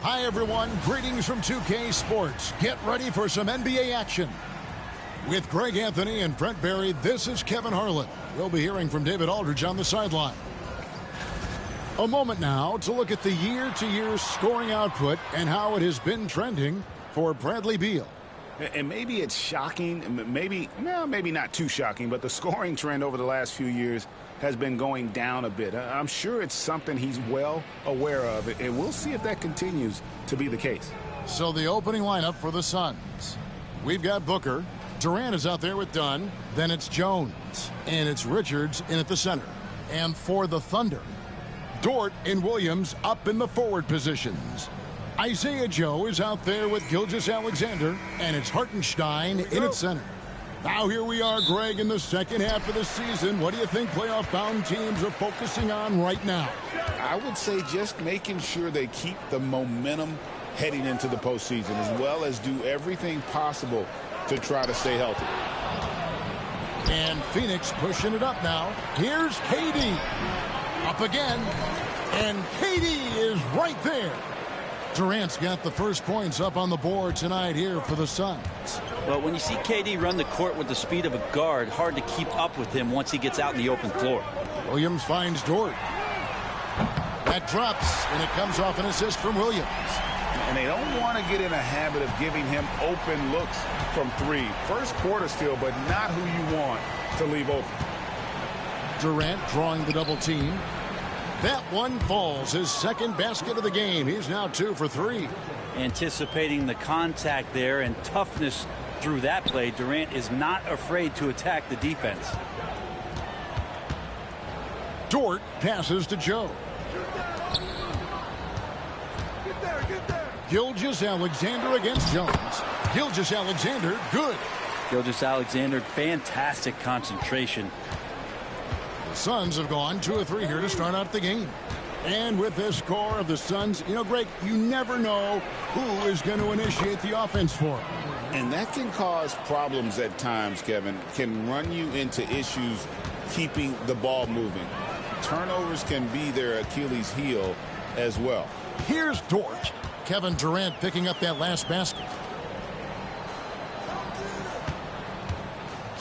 Hi, everyone. Greetings from 2K Sports. Get ready for some NBA action. With Greg Anthony and Brent Barry, this is Kevin Harlan. We'll be hearing from David Aldridge on the sideline. A moment now to look at the year-to-year scoring output and how it has been trending for Bradley Beal. And maybe it's shocking, maybe not too shocking, but the scoring trend over the last few years has been going down a bit. I'm sure it's something he's well aware of, and we'll see if that continues to be the case. So the opening lineup for the Suns. We've got Booker. Durant is out there with Dunn. Then it's Jones. And it's Richards in at the center. And for the Thunder, Dort and Williams up in the forward positions. Isaiah Joe is out there with Gilgeous-Alexander, and it's Hartenstein in at center. Now here we are, Greg, in the second half of the season. What do you think playoff-bound teams are focusing on right now? I would say just making sure they keep the momentum heading into the postseason, as well as do everything possible to try to stay healthy. And Phoenix pushing it up now. Here's KD. Up again. And KD is right there. Durant's got the first points up on the board tonight here for the Suns. Well, when you see KD run the court with the speed of a guard, hard to keep up with him once he gets out in the open floor. Williams finds Dort. That drops, and it comes off an assist from Williams. And they don't want to get in a habit of giving him open looks from three. First quarter still, but not who you want to leave open. Durant drawing the double team. That one falls, his second basket of the game. He's now 2 for 3. Anticipating the contact there and toughness through that play, Durant is not afraid to attack the defense. Dort passes to Joe. Gilgeous-Alexander against Jones. Gilgeous-Alexander, good. Gilgeous-Alexander, fantastic concentration. The Suns have gone 2 of 3 here to start out the game. And with this score of the Suns, Greg, you never know who is going to initiate the offense for them. And that can cause problems at times, Kevin. Can run you into issues keeping the ball moving. Turnovers can be their Achilles heel as well. Here's Dort. Kevin Durant picking up that last basket.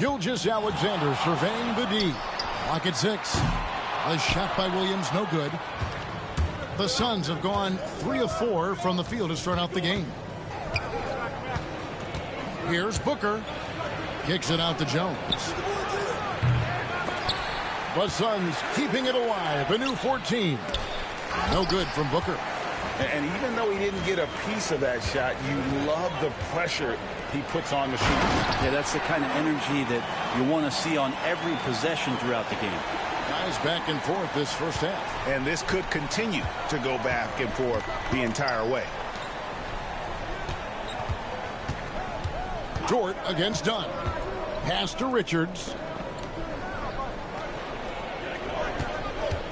Gilgeous-Alexander surveying the D. Clock at 6. The shot by Williams, no good. The Suns have gone 3 of 4 from the field to start out the game. Here's Booker. Kicks it out to Jones. The Suns keeping it alive. A new 14. No good from Booker. And even though he didn't get a piece of that shot, you love the pressure he puts on the shooter. Yeah, that's the kind of energy that you want to see on every possession throughout the game. Guys back and forth this first half. And this could continue to go back and forth the entire way. Dort against Dunn. Pass to Richards.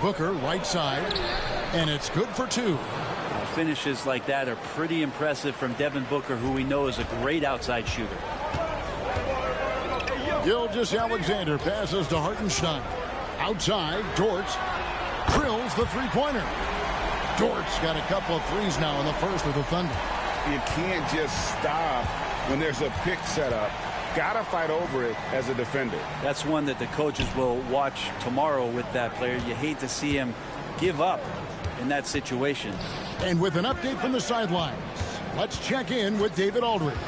Booker right side. And it's good for 2. Finishes like that are pretty impressive from Devin Booker, who we know is a great outside shooter. Gilgeous-Alexander passes to Hartenstein. Outside, Dort drills the three-pointer. Dort's got a couple of threes now in the first of the Thunder. You can't just stop when there's a pick set up. Gotta fight over it as a defender. That's one that the coaches will watch tomorrow with that player. You hate to see him give up in that situation. And with an update from the sidelines, let's check in with David Aldridge.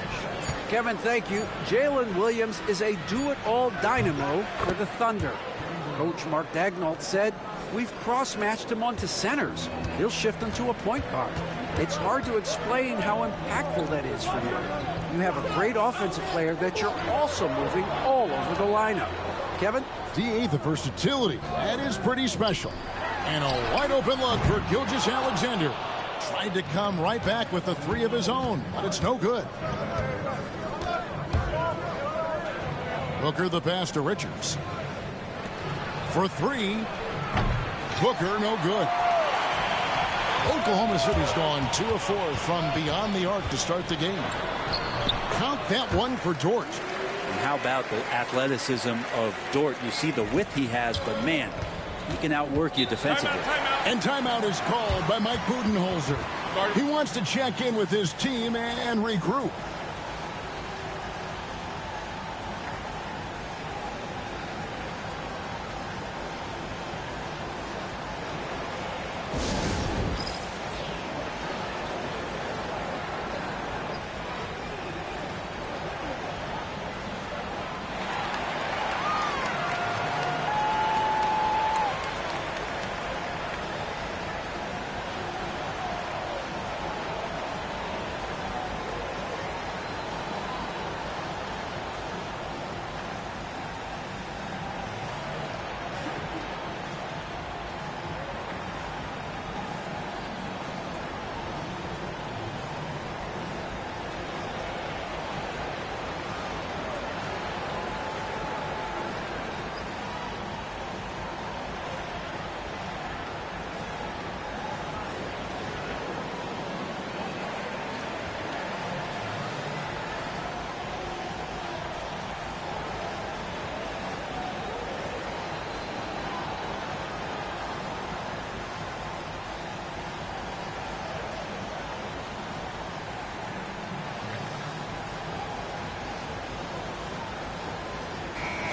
Kevin, thank you. Jalen Williams is a do-it-all dynamo for the Thunder. Coach Mark Daigneault said, "We've cross-matched him onto centers. He'll shift him to a point guard. It's hard to explain how impactful that is for you. You have a great offensive player that you're also moving all over the lineup." Kevin? D.A. the versatility. That is pretty special. And a wide-open look for Gilgeous-Alexander. Tried to come right back with the 3 of his own, but it's no good. Booker the pass to Richards. For 3. Booker no good. Oklahoma City's gone 2 of 4 from beyond the arc to start the game. Count that one for Dort. And how about the athleticism of Dort? You see the width he has, but man, he can outwork you defensively. And timeout is called by Mike Budenholzer. He wants to check in with his team and regroup.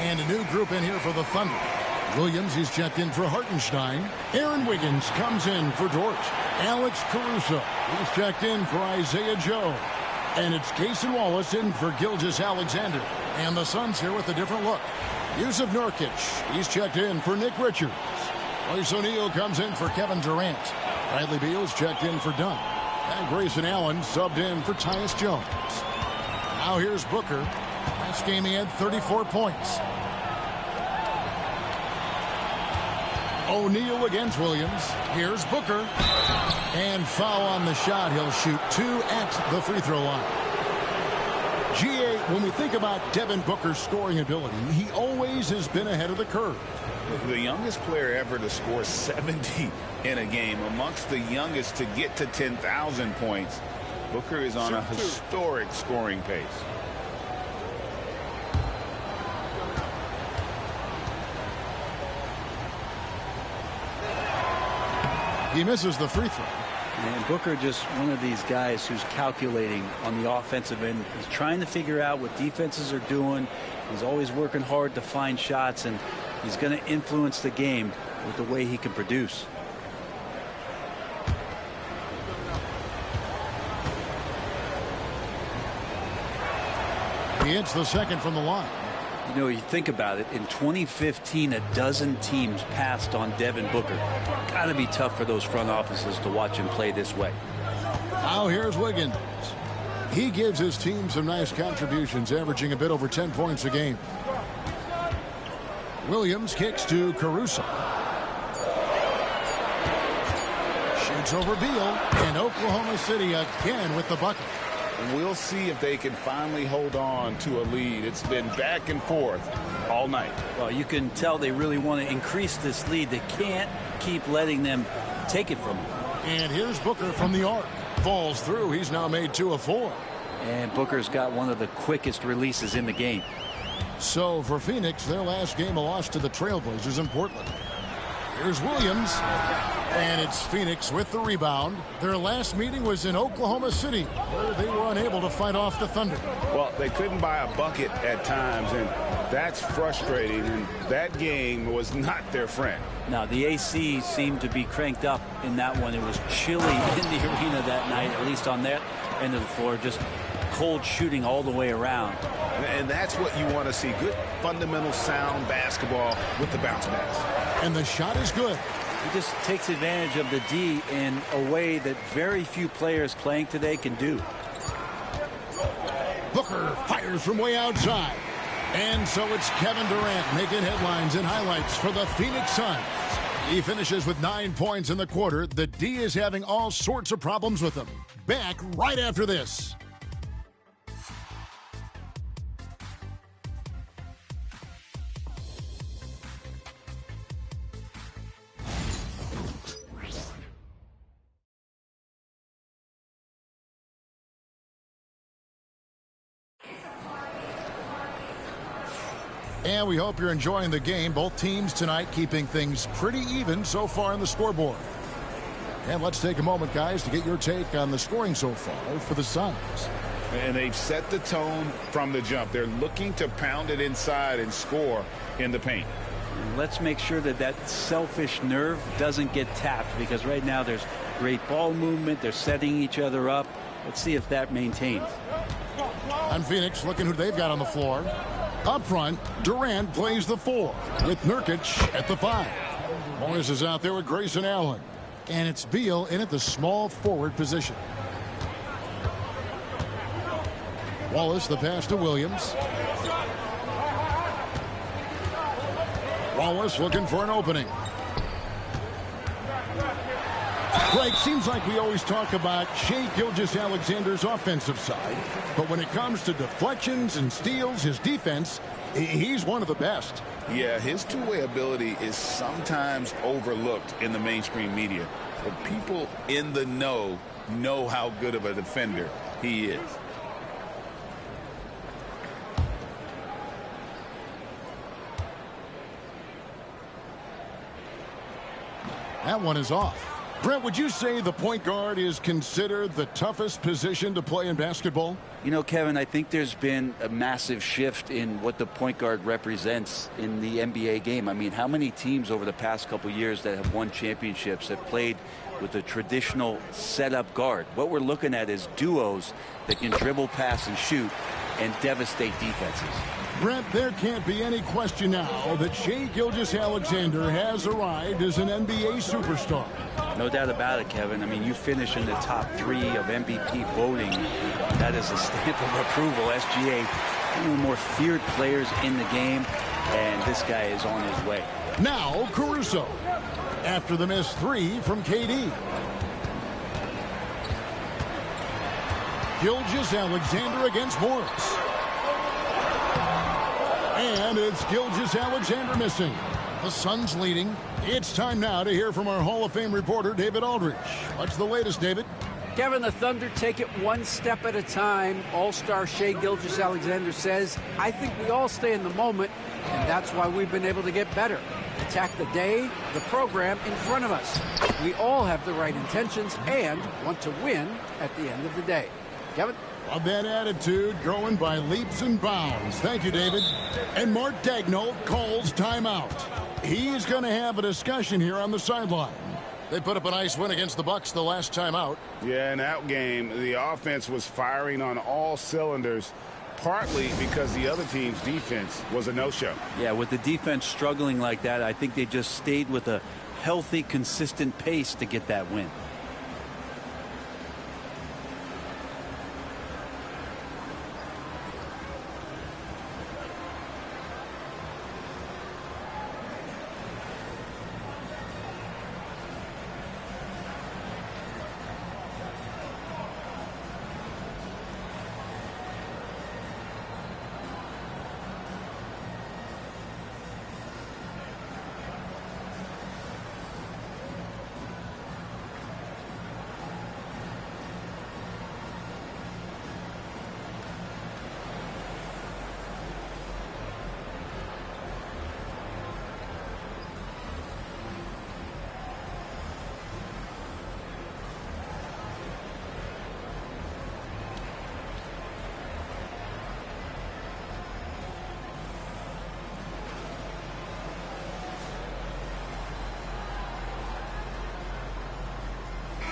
And a new group in here for the Thunder. Williams, he's checked in for Hartenstein. Aaron Wiggins comes in for Dort. Alex Caruso, he's checked in for Isaiah Joe. And it's Cason Wallace in for Gilgeous-Alexander. And the Suns here with a different look. Yusuf Nurkic, he's checked in for Nick Richards. Royce O'Neal comes in for Kevin Durant. Bradley Beal's checked in for Dunn. And Grayson Allen subbed in for Tyus Jones. Now here's Booker. Last game he had 34 points. O'Neal against Williams. Here's Booker. And foul on the shot. He'll shoot 2 at the free throw line. GA, when we think about Devin Booker's scoring ability, he always has been ahead of the curve. The youngest player ever to score 70 in a game, amongst the youngest to get to 10,000 points. Booker is on a historic scoring pace. He misses the free throw. And Booker just one of these guys who's calculating on the offensive end. He's trying to figure out what defenses are doing. He's always working hard to find shots, and he's going to influence the game with the way he can produce. He hits the second from the line. You know, you think about it, in 2015, a dozen teams passed on Devin Booker. Got to be tough for those front offices to watch him play this way. Now here's Wiggins. He gives his team some nice contributions, averaging a bit over 10 points a game. Williams kicks to Caruso. Shoots over Beal, and Oklahoma City again with the bucket. We'll see if they can finally hold on to a lead. It's been back and forth all night. Well, you can tell they really want to increase this lead. They can't keep letting them take it from them. And here's Booker from the arc. Falls through. He's now made 2 of 4. And Booker's got one of the quickest releases in the game. So for Phoenix, their last game, a loss to the Trailblazers in Portland. Here's Williams. And it's Phoenix with the rebound. Their last meeting was in Oklahoma City, where they were unable to fight off the Thunder. Well, they couldn't buy a bucket at times, and that's frustrating. And that game was not their friend. Now, the AC seemed to be cranked up in that one. It was chilly in the arena that night, at least on that end of the floor. Just cold shooting all the way around. And that's what you want to see. Good, fundamental, sound basketball with the bounce pass. And the shot is good. He just takes advantage of the D in a way that very few players playing today can do. Booker fires from way outside. And so it's Kevin Durant making headlines and highlights for the Phoenix Suns. He finishes with 9 points in the quarter. The D is having all sorts of problems with him. Back right after this. And we hope you're enjoying the game. Both teams tonight keeping things pretty even so far on the scoreboard. And let's take a moment, guys, to get your take on the scoring so far for the Suns. And they've set the tone from the jump. They're looking to pound it inside and score in the paint. Let's make sure that that selfish nerve doesn't get tapped, because right now there's great ball movement. They're setting each other up. Let's see if that maintains. On Phoenix, looking who they've got on the floor. Up front, Durant plays the 4 with Nurkic at the 5. Morris is out there with Grayson Allen. And it's Beal in at the small forward position. Wallace, the pass to Williams. Wallace looking for an opening. Greg, seems like we always talk about Shai Gilgeous-Alexander's offensive side, but when it comes to deflections and steals, his defense, he's one of the best. Yeah, his two-way ability is sometimes overlooked in the mainstream media, but people in the know how good of a defender he is. That one is off. Brent, would you say the point guard is considered the toughest position to play in basketball? You know, Kevin, I think there's been a massive shift in what the point guard represents in the NBA game. I mean, how many teams over the past couple years that have won championships have played with a traditional setup guard? What we're looking at is duos that can dribble, pass, and shoot and devastate defenses. Brent, there can't be any question now that Shai Gilgeous-Alexander has arrived as an NBA superstar. No doubt about it, Kevin. I mean, you finish in the top 3 of MVP voting. That is a stamp of approval. SGA, one of the more feared players in the game, and this guy is on his way. Now Caruso, after the missed 3 from KD. Gilgeous-Alexander against Morris. And it's Gilgeous-Alexander missing. The Suns leading. It's time now to hear from our Hall of Fame reporter, David Aldridge. What's the latest, David? Kevin, the Thunder take it one step at a time. All-star Shai Gilgeous-Alexander says, I think we all stay in the moment, and that's why we've been able to get better. Attack the day, the program in front of us. We all have the right intentions and want to win at the end of the day. Kevin? Love that attitude, growing by leaps and bounds. Thank you, David. And Mark Daigneault calls timeout. He's going to have a discussion here on the sideline. They put up a nice win against the Bucks the last time out. Yeah, in that game, the offense was firing on all cylinders, partly because the other team's defense was a no-show. Yeah, with the defense struggling like that, I think they just stayed with a healthy, consistent pace to get that win.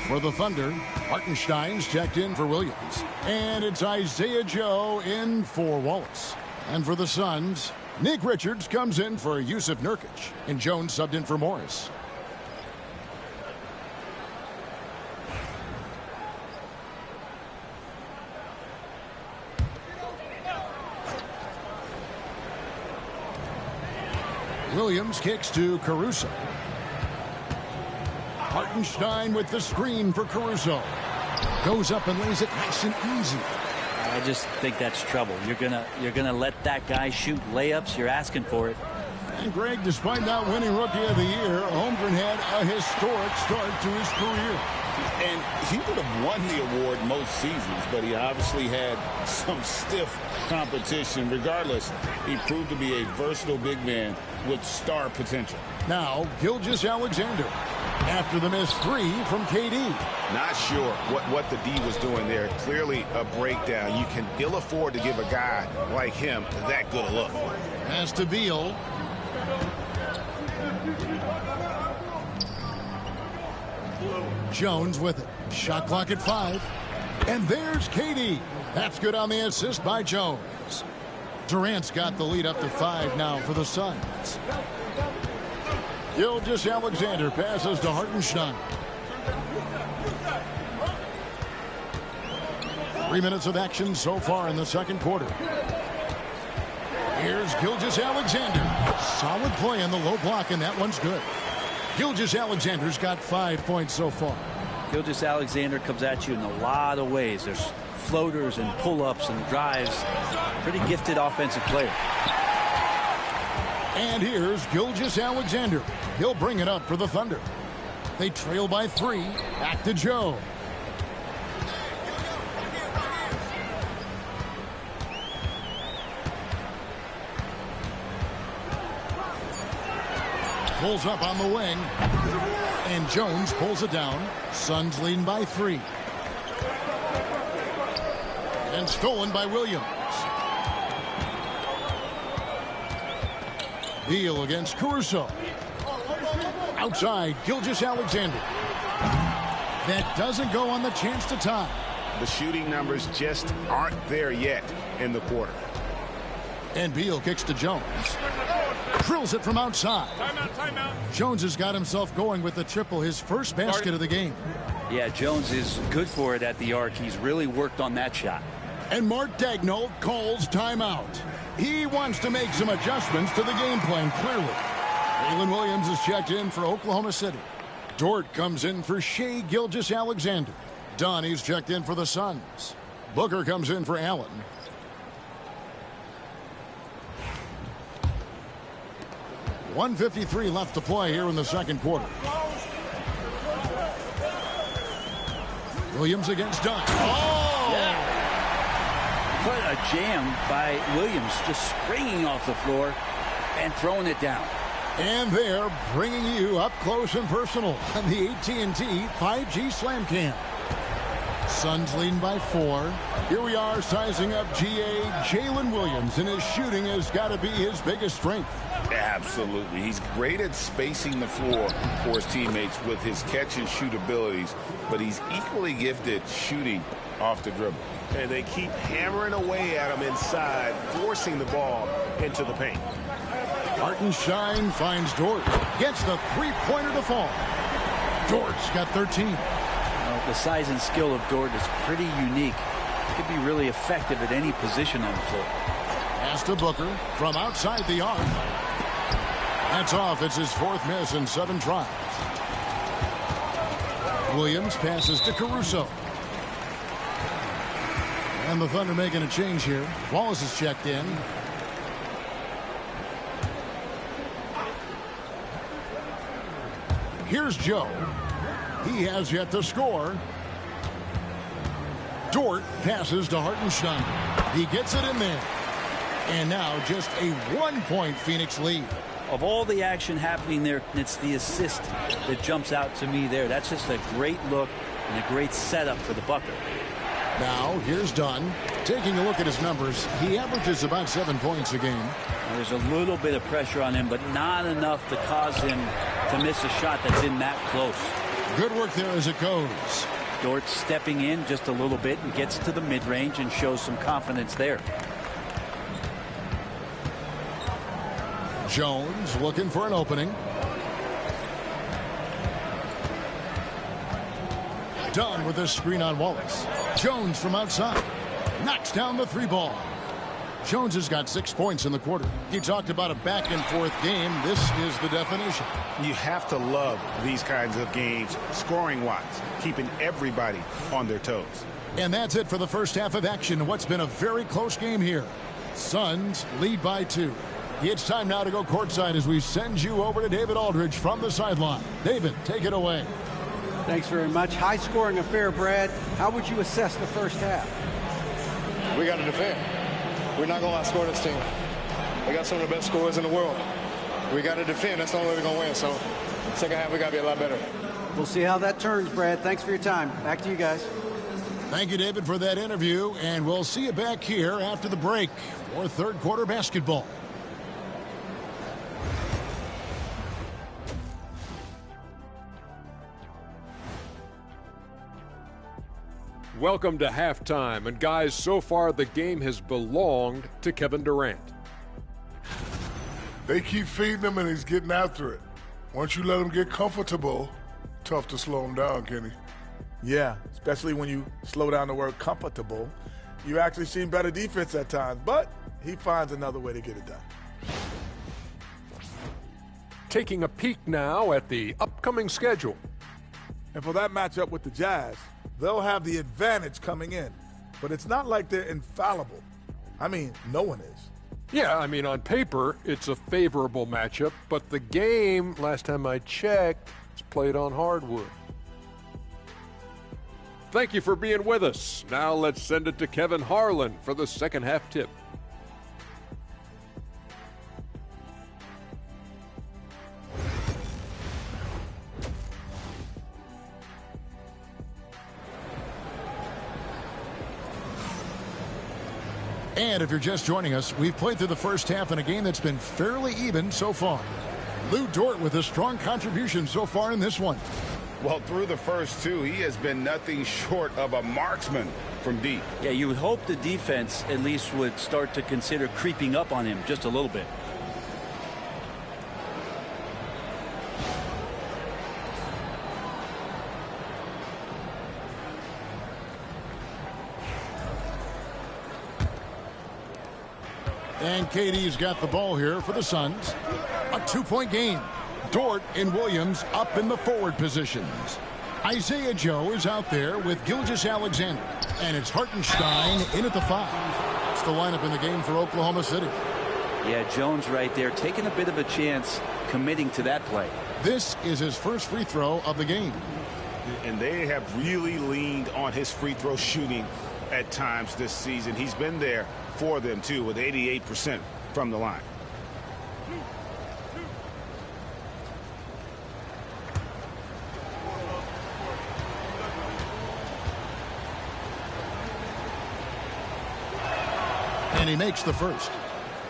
For the Thunder, Hartenstein's checked in for Williams. And it's Isaiah Joe in for Wallace. And for the Suns, Nick Richards comes in for Yusuf Nurkic. And Jones subbed in for Morris. Williams kicks to Caruso. Hartenstein with the screen for Caruso. Goes up and lays it nice and easy. I just think that's trouble. You're gonna let that guy shoot layups. You're asking for it. And Greg, despite not winning Rookie of the Year, Holmgren had a historic start to his career. And he would have won the award most seasons, but he obviously had some stiff competition. Regardless, he proved to be a versatile big man with star potential. Now, Gilgeous-Alexander. after the missed three from KD. Not sure what the D was doing there. Clearly a breakdown. You can ill afford to give a guy like him that good a look. Pass to Beal. Jones with it. Shot clock at 5. And there's KD. That's good on the assist by Jones. Durant's got the lead up to 5 now for the Suns. Gilgeous-Alexander passes to Hartenstein. 3 minutes of action so far in the second quarter. Here's Gilgeous-Alexander. Solid play in the low block, and that one's good. Gilgeous-Alexander's got 5 points so far. Gilgeous-Alexander comes at you in a lot of ways. There's floaters and pull-ups and drives. Pretty gifted offensive player. And here's Gilgeous-Alexander. He'll bring it up for the Thunder. They trail by 3. Back to Joe. Pulls up on the wing. And Jones pulls it down. Suns leading by 3. And stolen by Williams. Beal against Caruso. Outside, Gilgeous-Alexander. That doesn't go on the chance to tie. The shooting numbers just aren't there yet in the quarter. And Beal kicks to Jones. Drills it from outside. Timeout. Jones has got himself going with the triple, his first basket of the game. Yeah, Jones is good for it at the arc. He's really worked on that shot. And Mark Daigneault calls timeout. He wants to make some adjustments to the game plan, clearly. Jalen Williams is checked in for Oklahoma City. Dort comes in for Shai Gilgeous-Alexander. Donnie's checked in for the Suns. Booker comes in for Allen. .153 left to play here in the second quarter. Williams against Dunn. Oh! Yeah. What a jam by Williams, just springing off the floor and throwing it down. And they're bringing you up close and personal on the AT&T 5G Slam Cam. Suns leading by 4. Here we are sizing up GA Jalen Williams, and his shooting has got to be his biggest strength. Absolutely. He's great at spacing the floor for his teammates with his catch and shoot abilities, but he's equally gifted shooting off the dribble. And they keep hammering away at him inside, forcing the ball into the paint. Hartenstein finds Dort. Gets the three-pointer to fall. Dort's got 13. The size and skill of Dort is pretty unique. He could be really effective at any position on the floor. Pass to Booker from outside the arc. That's off. It's his 4th miss in 7 tries. Williams passes to Caruso. And the Thunder making a change here. Wallace is checked in. Here's Joe. He has yet to score. Dort passes to Hartenstein. He gets it in there. And now just a 1-point Phoenix lead. Of all the action happening there, it's the assist that jumps out to me there. That's just a great look and a great setup for the Bucket. Now, here's Dunn. Taking a look at his numbers, he averages about 7 points a game. There's a little bit of pressure on him, but not enough to cause him to miss a shot that's in that close. Good work there as it goes. Dort stepping in just a little bit and gets to the mid-range and shows some confidence there. Jones looking for an opening. Dunn with a screen on Wallace. Jones from outside. Knocks down the 3-ball. Jones has got 6 points in the quarter. He talked about a back-and-forth game. This is the definition. You have to love these kinds of games, scoring-wise, keeping everybody on their toes. And that's it for the first half of action. What's been a very close game here. Suns lead by 2. It's time now to go courtside as we send you over to David Aldridge from the sideline. David, take it away. Thanks very much. High-scoring affair, Brad. How would you assess the first half? We got to defend. We're not going to outscore this team. We got some of the best scorers in the world. We got to defend. That's the only way we're going to win. So second half, we got to be a lot better. We'll see how that turns, Brad. Thanks for your time. Back to you guys. Thank you, David, for that interview, and we'll see you back here after the break for third quarter basketball. Welcome to halftime, and guys, so far the game has belonged to Kevin Durant. They keep feeding him, and he's getting after it. Once you let him get comfortable, tough to slow him down, Kenny. Yeah, especially when you slow down the word comfortable. You actually see better defense at times, but he finds another way to get it done. Taking a peek now at the upcoming schedule. And for that matchup with the Jazz, they'll have the advantage coming in. But it's not like they're infallible. I mean, no one is. Yeah, I mean, on paper, it's a favorable matchup, but the game, last time I checked, is played on hardwood. Thank you for being with us. Now let's send it to Kevin Harlan for the second half tip. And if you're just joining us, we've played through the first half in a game that's been fairly even so far. Lou Dort with a strong contribution so far in this one. Well, through the first two, he has been nothing short of a marksman from deep. Yeah, you would hope the defense at least would start to consider creeping up on him just a little bit. And KD's got the ball here for the Suns. A two-point game. Dort and Williams up in the forward positions. Isaiah Joe is out there with Gilgeous-Alexander. And it's Hartenstein in at the 5. It's the lineup in the game for Oklahoma City. Yeah, Jones right there taking a bit of a chance committing to that play. This is his first free throw of the game. And they have really leaned on his free throw shooting at times this season. He's been there for them, too, with 88% from the line. And he makes the first.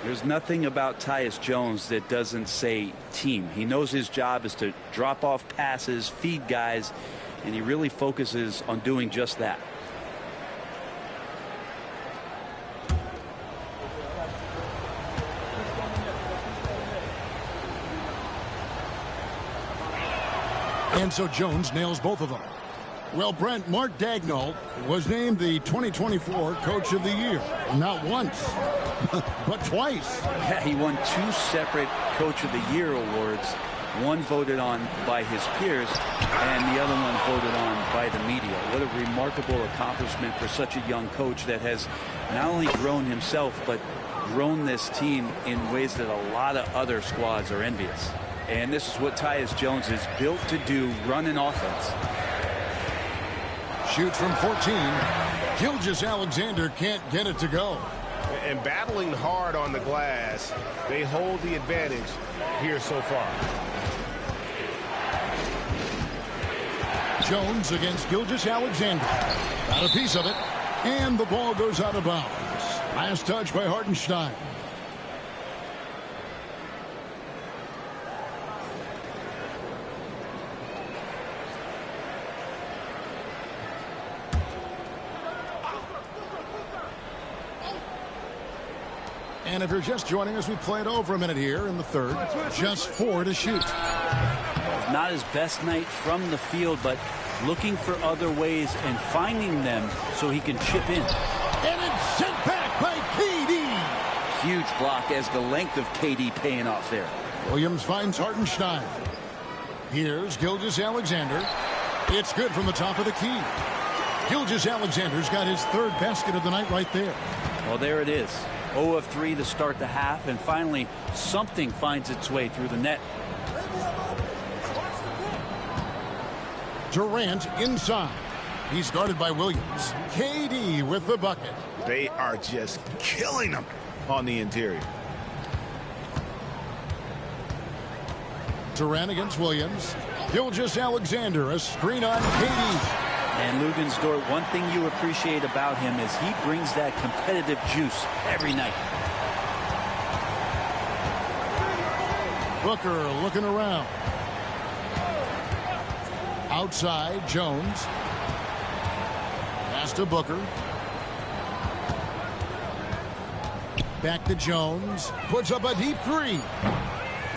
There's nothing about Tyus Jones that doesn't say team. He knows his job is to drop off passes, feed guys, and he really focuses on doing just that. And so Jones nails both of them. Well, Brent, Mark Daigneault was named the 2024 Coach of the Year. Not once, but twice. Yeah, he won 2 separate Coach of the Year awards. One voted on by his peers, and the other one voted on by the media. What a remarkable accomplishment for such a young coach that has not only grown himself, but grown this team in ways that a lot of other squads are envious. And this is what Tyus Jones is built to do, run an offense. Shoots from 14. Gilgeous-Alexander can't get it to go. And battling hard on the glass, they hold the advantage here so far. Jones against Gilgeous-Alexander. Got a piece of it. And the ball goes out of bounds. Last touch by Hartenstein. And if you're just joining us, we played over a minute here in the third. Just 4 to shoot. Not his best night from the field, but looking for other ways and finding them so he can chip in. And it's sent back by KD. Huge block as the length of KD paying off there. Williams finds Hartenstein. Here's Gilgeous-Alexander. It's good from the top of the key. Gilgeous-Alexander's got his 3rd basket of the night right there. Well, there it is. 0 of 3 to start the half, and finally something finds its way through the net. Durant inside. He's guarded by Williams. KD with the bucket. They are just killing them on the interior. Durant against Williams. Gilgeous-Alexander, a screen on Katie. And Lugensdort, one thing you appreciate about him is he brings that competitive juice every night. Booker looking around. Outside, Jones. Pass to Booker. Back to Jones. Puts up a deep three.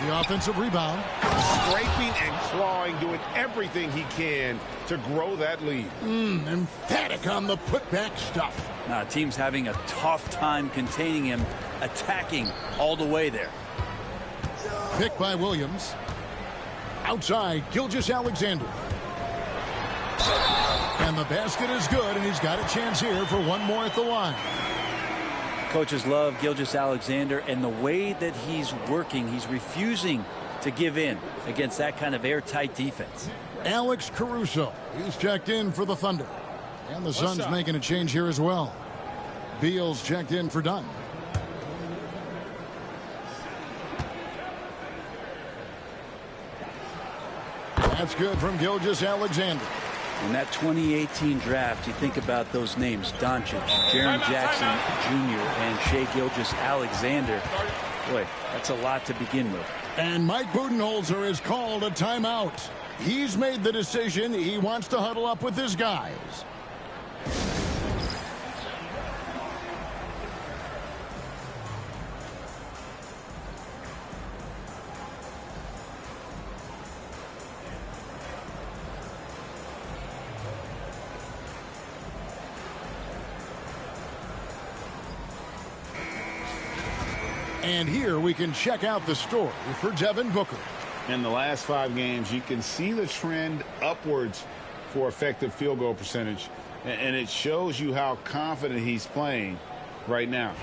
The offensive rebound. Scraping and clawing, doing everything he can to grow that lead. Emphatic on the putback stuff. Now, team's having a tough time containing him, attacking all the way there. Pick by Williams. Outside, Gilgeous-Alexander. And the basket is good, and he's got a chance here for one more at the line. Coaches love Gilgeous-Alexander, and the way that he's working, he's refusing to give in against that kind of airtight defense. Alex Caruso, he's checked in for the Thunder. And the Suns making a change here as well. Beal's checked in for Dunn. That's good from Gilgeous-Alexander. In that 2018 draft, you think about those names, Doncic, Jaren Jackson Jr., and Shai Gilgeous-Alexander. Boy, that's a lot to begin with. And Mike Budenholzer has called a timeout. He's made the decision. He wants to huddle up with his guys. And here we can check out the story for Devin Booker. In the last 5 games, you can see the trend upwards for effective field goal percentage. And it shows you how confident he's playing right now.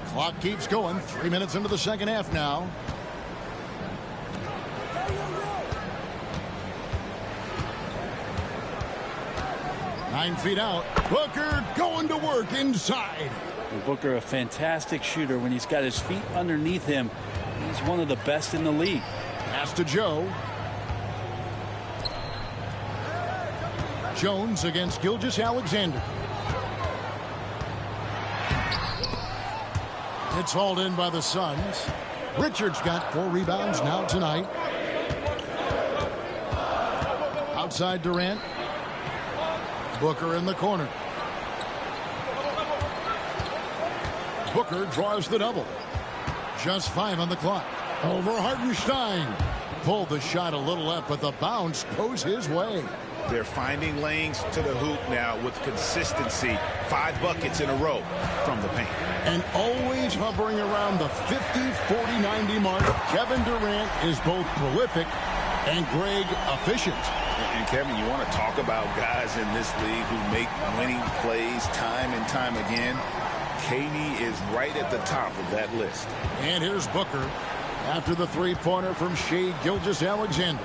Clock keeps going. 3 minutes into the second half now. Nine feet out. Booker going to work inside. And Booker, a fantastic shooter. When he's got his feet underneath him, he's one of the best in the league. Pass to Joe. Jones against Gilgeous-Alexander. It's hauled in by the Suns. Richards got 4 rebounds now tonight. Outside Durant. Booker in the corner. Booker draws the double. Just 5 on the clock. Over Hartenstein. Pulled the shot a little left, but the bounce goes his way. They're finding lanes to the hoop now with consistency. 5 buckets in a row from the paint. And always hovering around the 50, 40, 90 mark. Kevin Durant is both prolific and Greg efficient. And Kevin, you want to talk about guys in this league who make winning plays time and time again. KD is right at the top of that list. And here's Booker after the three-pointer from Shai Gilgeous-Alexander.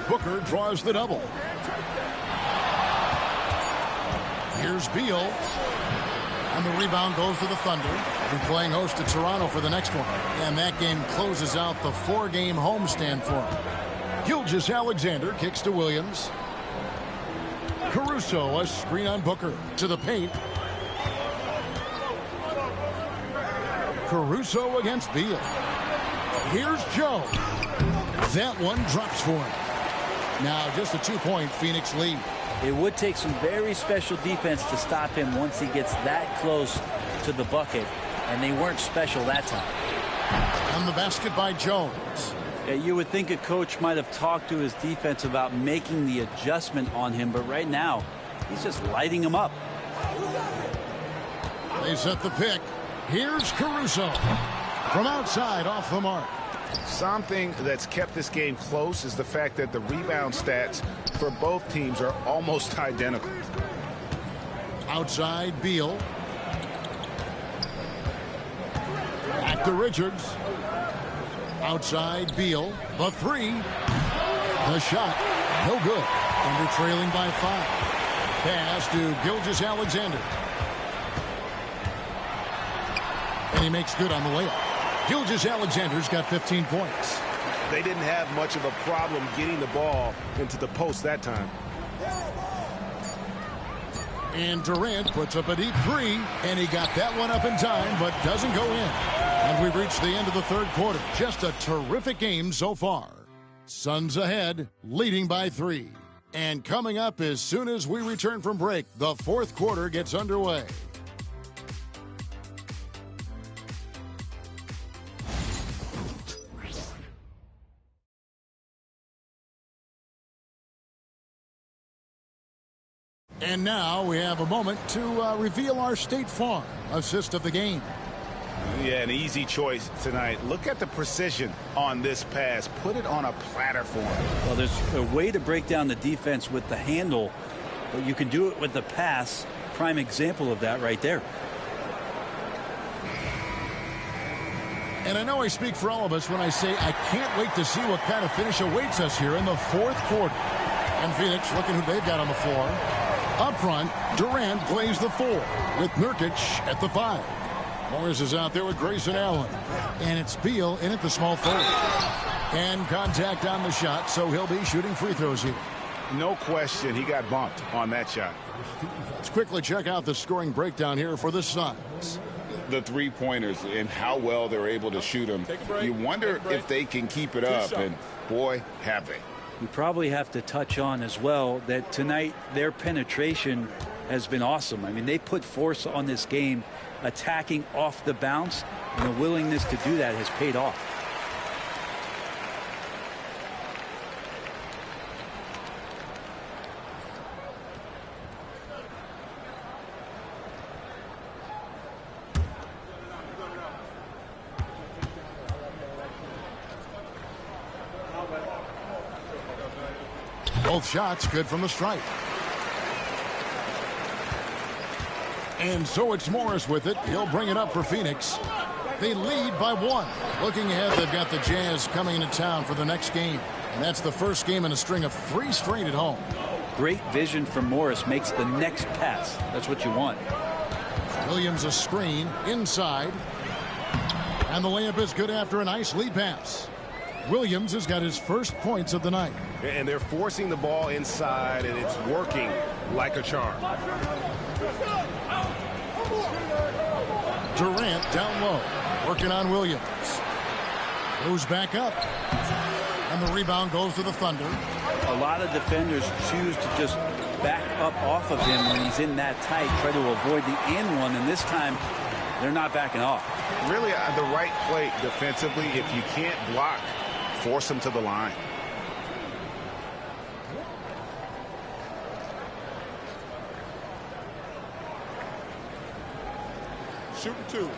Booker draws the double. Here's Beal. And the rebound goes to the Thunder. They're playing host to Toronto for the next one. And that game closes out the 4-game homestand for them. Gilgeous-Alexander kicks to Williams. Caruso, a screen on Booker to the paint. Caruso against Beal. Here's Joe. That one drops for him. Now just a 2-point Phoenix lead. It would take some very special defense to stop him once he gets that close to the bucket, and they weren't special that time. On the basket by Jones. Yeah, you would think a coach might have talked to his defense about making the adjustment on him, but right now he's just lighting him up. They set the pick. Here's Caruso from outside off the mark. Something that's kept this game close is the fact that the rebound stats for both teams are almost identical. Outside Beal. Back to Richards. Outside Beal. The 3. The shot. No good. And they're trailing by 5. pass to Gilgeous-Alexander. And he makes good on the layup. Gilgeous-Alexander's got 15 points. They didn't have much of a problem getting the ball into the post that time. And Durant puts up a deep three, and he got that one up in time, but doesn't go in. And we've reached the end of the third quarter. Just a terrific game so far. Suns ahead, leading by 3. And coming up as soon as we return from break, the fourth quarter gets underway. And now we have a moment to reveal our State Farm assist of the game. Yeah, an easy choice tonight. Look at the precision on this pass. Put it on a platter for him. Well, there's a way to break down the defense with the handle, but you can do it with the pass. Prime example of that right there. And I know I speak for all of us when I say I can't wait to see what kind of finish awaits us here in the fourth quarter. And Phoenix, looking who they've got on the floor. Up front, Durant plays the 4 with Nurkic at the 5. Morris is out there with Grayson Allen. And it's Beal in at the small forward. And contact on the shot, so he'll be shooting free throws here. No question, he got bumped on that shot. Let's quickly check out the scoring breakdown here for the Suns. The three-pointers and how well they're able to shoot them. You wonder if they can keep it up, and boy, have they. We probably have to touch on as well that tonight their penetration has been awesome. I mean, they put force on this game, attacking off the bounce, and the willingness to do that has paid off. Both shots good from the stripe. And so it's Morris with it. He'll bring it up for Phoenix. They lead by 1. Looking ahead, they've got the Jazz coming into town for the next game. And that's the first game in a string of 3 straight at home. Great vision from Morris, makes the next pass. That's what you want. Williams a screen inside. And the layup is good after a nice lead pass. Williams has got his first points of the night. And they're forcing the ball inside, and it's working like a charm. Durant down low, working on Williams. Goes back up. And the rebound goes to the Thunder. A lot of defenders choose to just back up off of him when he's in that tight, try to avoid the and one, and this time they're not backing off. Really the right play defensively. If you can't block, force him to the line. Shooting 2.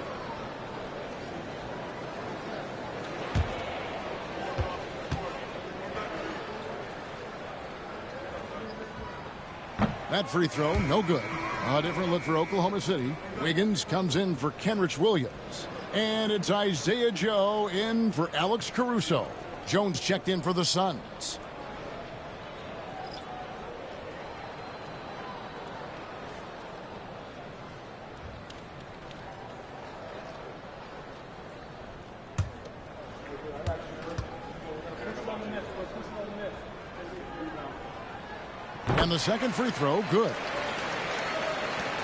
That free throw, no good. A different look for Oklahoma City. Wiggins comes in for Kenrich Williams. And it's Isaiah Joe in for Alex Caruso. Jones checked in for the Suns. And the second free throw, good.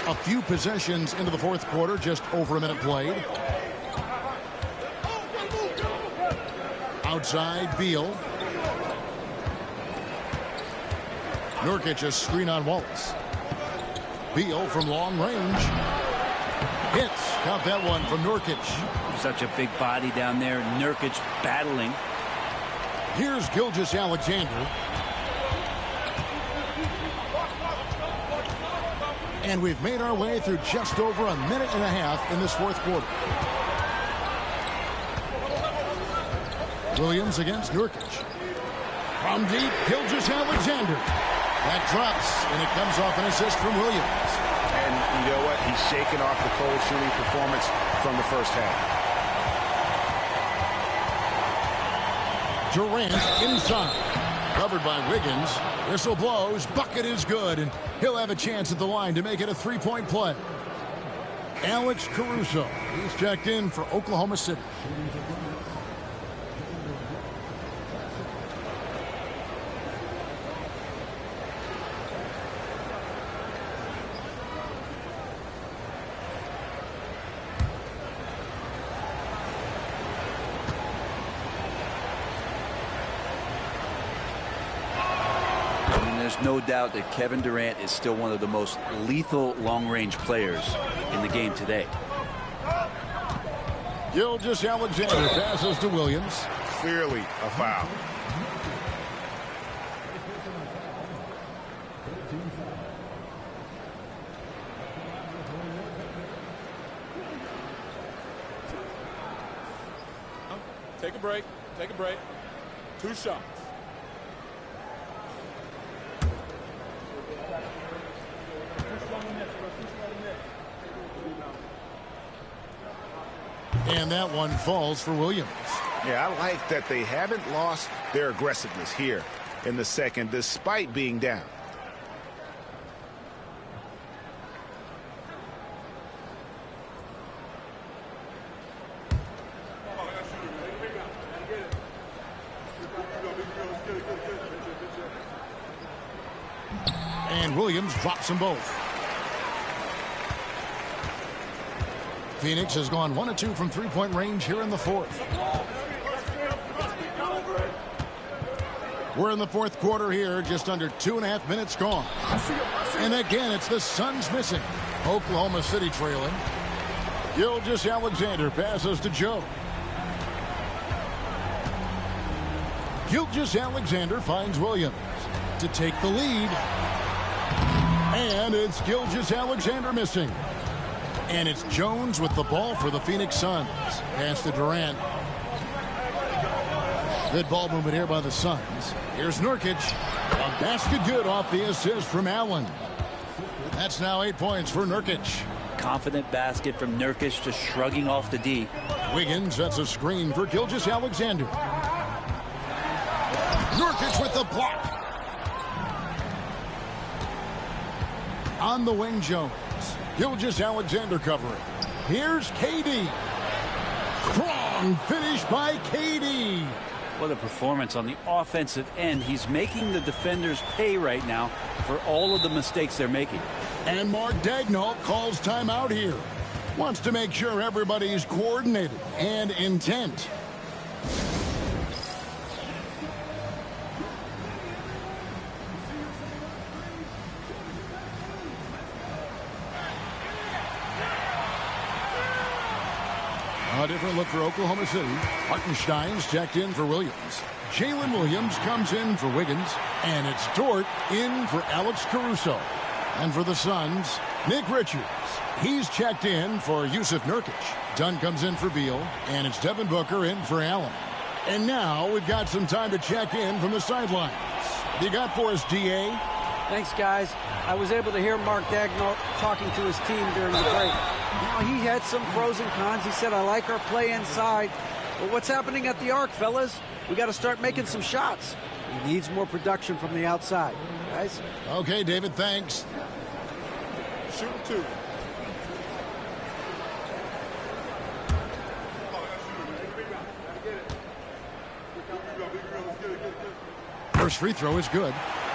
A few possessions into the fourth quarter, just over a minute played. Outside, Beal. Nurkic a screen on Wallace. Beal from long range. Hits. Count that one from Nurkic. Such a big body down there. Nurkic battling. Here's Gilgeous-Alexander. And we've made our way through just over a minute and a half in this fourth quarter. Williams against Nurkic. From deep, Gilgeous-Alexander. That drops, and it comes off an assist from Williams. And you know what? He's shaking off the cold shooting performance from the first half. Durant inside. Covered by Wiggins. Whistle blows. Bucket is good, and he'll have a chance at the line to make it a 3-point play. Alex Caruso. He's checked in for Oklahoma City. There's no doubt that Kevin Durant is still one of the most lethal long-range players in the game today. Gilgeous-Alexander passes to Williams. Clearly a foul. Take a break. Take a break. 2 shots. And that one falls for Williams. Yeah, I like that they haven't lost their aggressiveness here in the second, despite being down. And Williams drops them both. Phoenix has gone 1 of 2 from 3-point range here in the fourth. We're in the fourth quarter here, just under 2.5 minutes gone. And again, it's the Suns missing. Oklahoma City trailing. Gilgeous-Alexander passes to Joe. Gilgeous-Alexander finds Williams to take the lead. And it's Gilgeous-Alexander missing. And it's Jones with the ball for the Phoenix Suns. Pass to Durant. Good ball movement here by the Suns. Here's Nurkic. A basket good off the assist from Allen. That's now 8 points for Nurkic. Confident basket from Nurkic, just shrugging off the D. Wiggins sets a screen for Gilgeous-Alexander. Nurkic with the block. On the wing, Jones. Gilgeous-Alexander covering. Here's KD. Strong finish by KD. What a performance on the offensive end. He's making the defenders pay right now for all of the mistakes they're making. And Mark Daigneault calls timeout here. Wants to make sure everybody's coordinated and intent. A different look for Oklahoma City. Hartenstein's checked in for Williams. Jalen Williams comes in for Wiggins. And it's Dort in for Alex Caruso. And for the Suns, Nick Richards. He's checked in for Yusuf Nurkic. Dunn comes in for Beal. And it's Devin Booker in for Allen. And now we've got some time to check in from the sidelines. You got for us, D.A.? Thanks, guys. I was able to hear Mark Daigneault talking to his team during the break. He had some pros and cons. He said, I like our play inside. But what's happening at the arc, fellas? We got to start making some shots. He needs more production from the outside. Guys? Okay, David, thanks. Shoot 2. First free throw is good.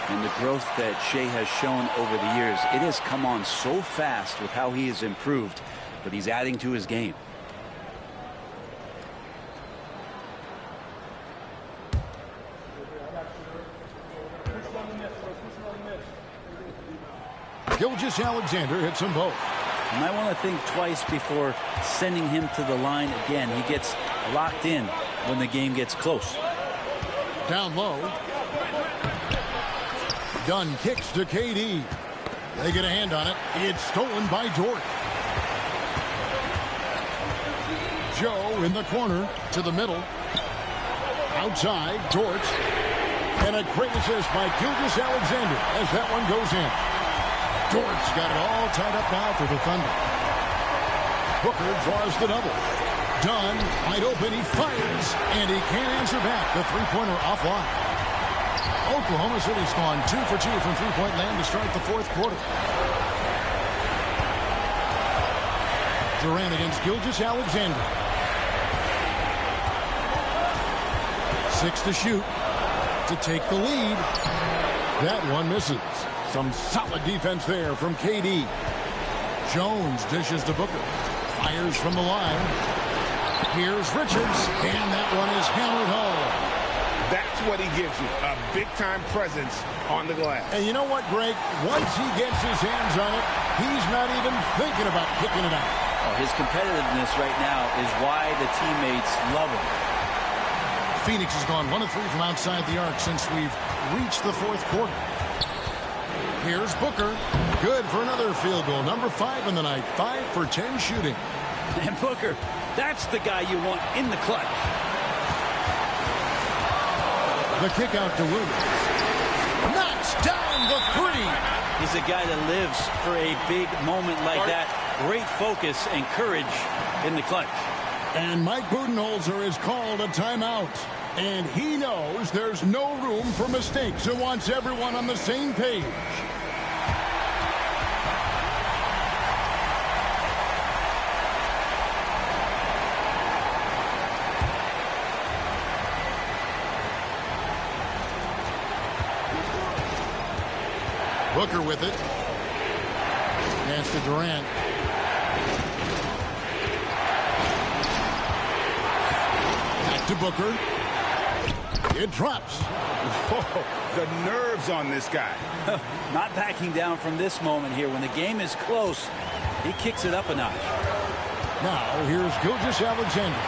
And the growth that Shea has shown over the years, it has come on so fast with how he has improved, but he's adding to his game. Gilgeous-Alexander hits them both. You might want to think twice before sending him to the line again. He gets locked in when the game gets close. Down low. Dunn kicks to KD. They get a hand on it. It's stolen by Dort. Joe in the corner to the middle. Outside, Dort. And a great assist by Gilgeous-Alexander as that one goes in. Dort's got it all tied up now for the Thunder. Booker draws the double. Dunn wide open. He fires, and he can't answer back. The three-pointer offline. Oklahoma City's gone 2 for 2 from three-point land to start the fourth quarter. Durant against Gilgeous-Alexander. 6 to shoot to take the lead. That one misses. Some solid defense there from KD. Jones dishes to Booker. Fires from the line. Here's Richards, and that one is hammered home. That's what he gives you, a big-time presence on the glass. And you know what, Greg? Once he gets his hands on it, he's not even thinking about kicking it out. Oh, his competitiveness right now is why the teammates love him. Phoenix has gone 1 of 3 from outside the arc since we've reached the fourth quarter. Here's Booker. Good for another field goal. Number 5 in the night. 5 for 10 shooting. And Booker, that's the guy you want in the clutch. The kick out to Williams. Knocks down the 3. He's a guy that lives for a big moment like that. Great focus and courage in the clutch. And Mike Budenholzer has called a timeout. And he knows there's no room for mistakes and wants everyone on the same page. Booker with it. Pass to Durant. Back to Booker. It drops. Oh, the nerves on this guy. Not backing down from this moment here. When the game is close, he kicks it up a notch. Now here's Gilgeous-Alexander.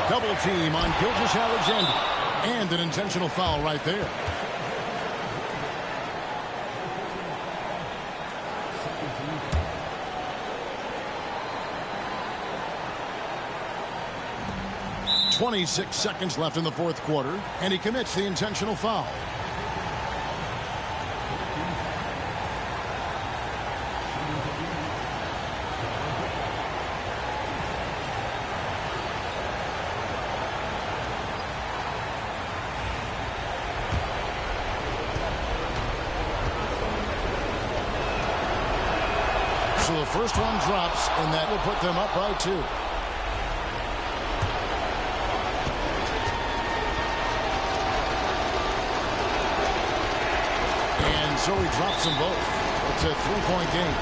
Double team on Gilgeous-Alexander. And an intentional foul right there. .26 seconds left in the fourth quarter, and he commits the intentional foul. So the first one drops, and that will put them up by 2. And so he drops them both. It's a 3-point game.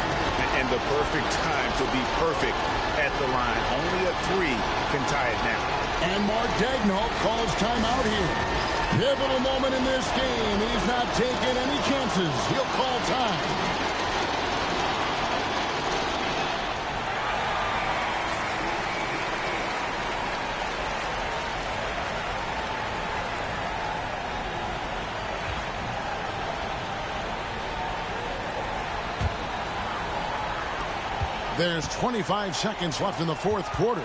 And the perfect time to be perfect at the line. Only a 3 can tie it now. And Mark Daigneault calls timeout here. Pivotal moment in this game. He's not taking any chances. He'll call time. There's 25 seconds left in the fourth quarter.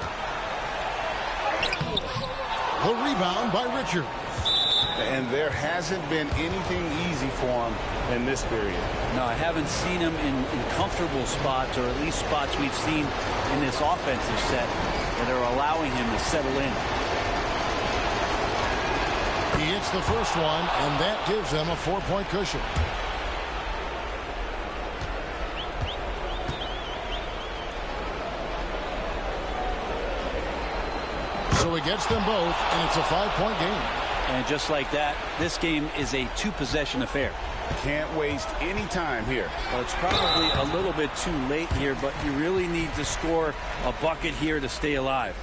The rebound by Richards. And there hasn't been anything easy for him in this period. No, I haven't seen him in comfortable spots, or at least spots we've seen in this offensive set that are allowing him to settle in. He hits the first one, and that gives them a 4-point cushion. So he gets them both, and it's a 5-point game. And just like that, this game is a 2-possession affair. Can't waste any time here. Well, it's probably a little bit too late here, but you really need to score a bucket here to stay alive.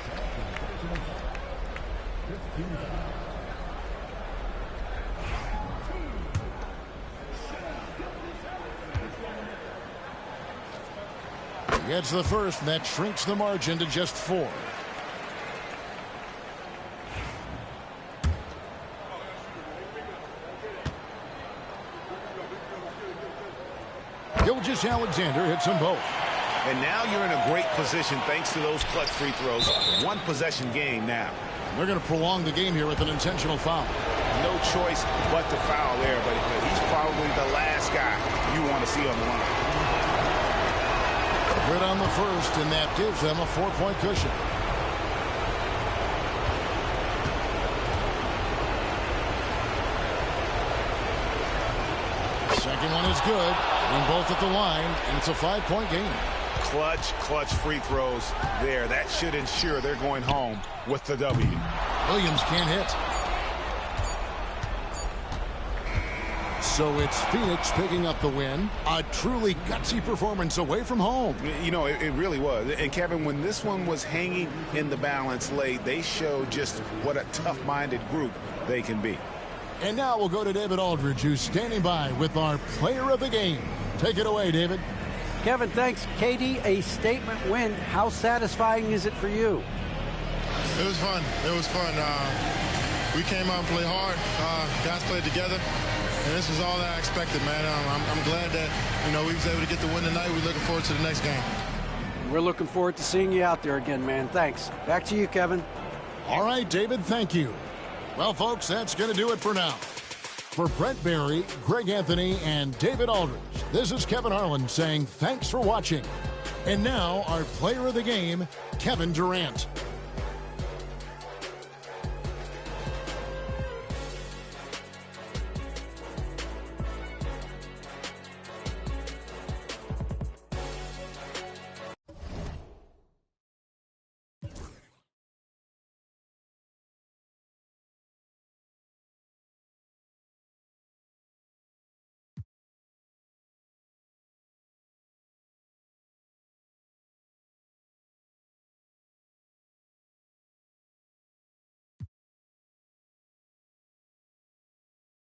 He gets the first, and that shrinks the margin to just 4. Gilgeous-Alexander hits them both. And now you're in a great position thanks to those clutch free throws. 1-possession game now. They're going to prolong the game here with an intentional foul. No choice but to foul there, but he's probably the last guy you want to see on the line. Good on the first, and that gives them a 4-point cushion. Second one is good. And both at the line, and it's a 5-point game. Clutch free throws there. That should ensure they're going home with the W. Williams can't hit. So it's Phoenix picking up the win. A truly gutsy performance away from home. You know, it really was. And Kevin, when this one was hanging in the balance late, they showed just what a tough-minded group they can be. And now we'll go to David Aldridge, who's standing by with our player of the game. Take it away, David. Kevin, thanks. KD, a statement win. How satisfying is it for you? It was fun. It was fun. We came out and played hard. Guys played together. And this is all that I expected, man. I'm glad that, we was able to get the win tonight. We're looking forward to the next game. We're looking forward to seeing you out there again, man. Thanks. Back to you, Kevin. All right, David, thank you. Well, folks, that's going to do it for now. For Brent Barry, Greg Anthony, and David Aldridge, this is Kevin Harlan saying thanks for watching. And now, our player of the game, Kevin Durant.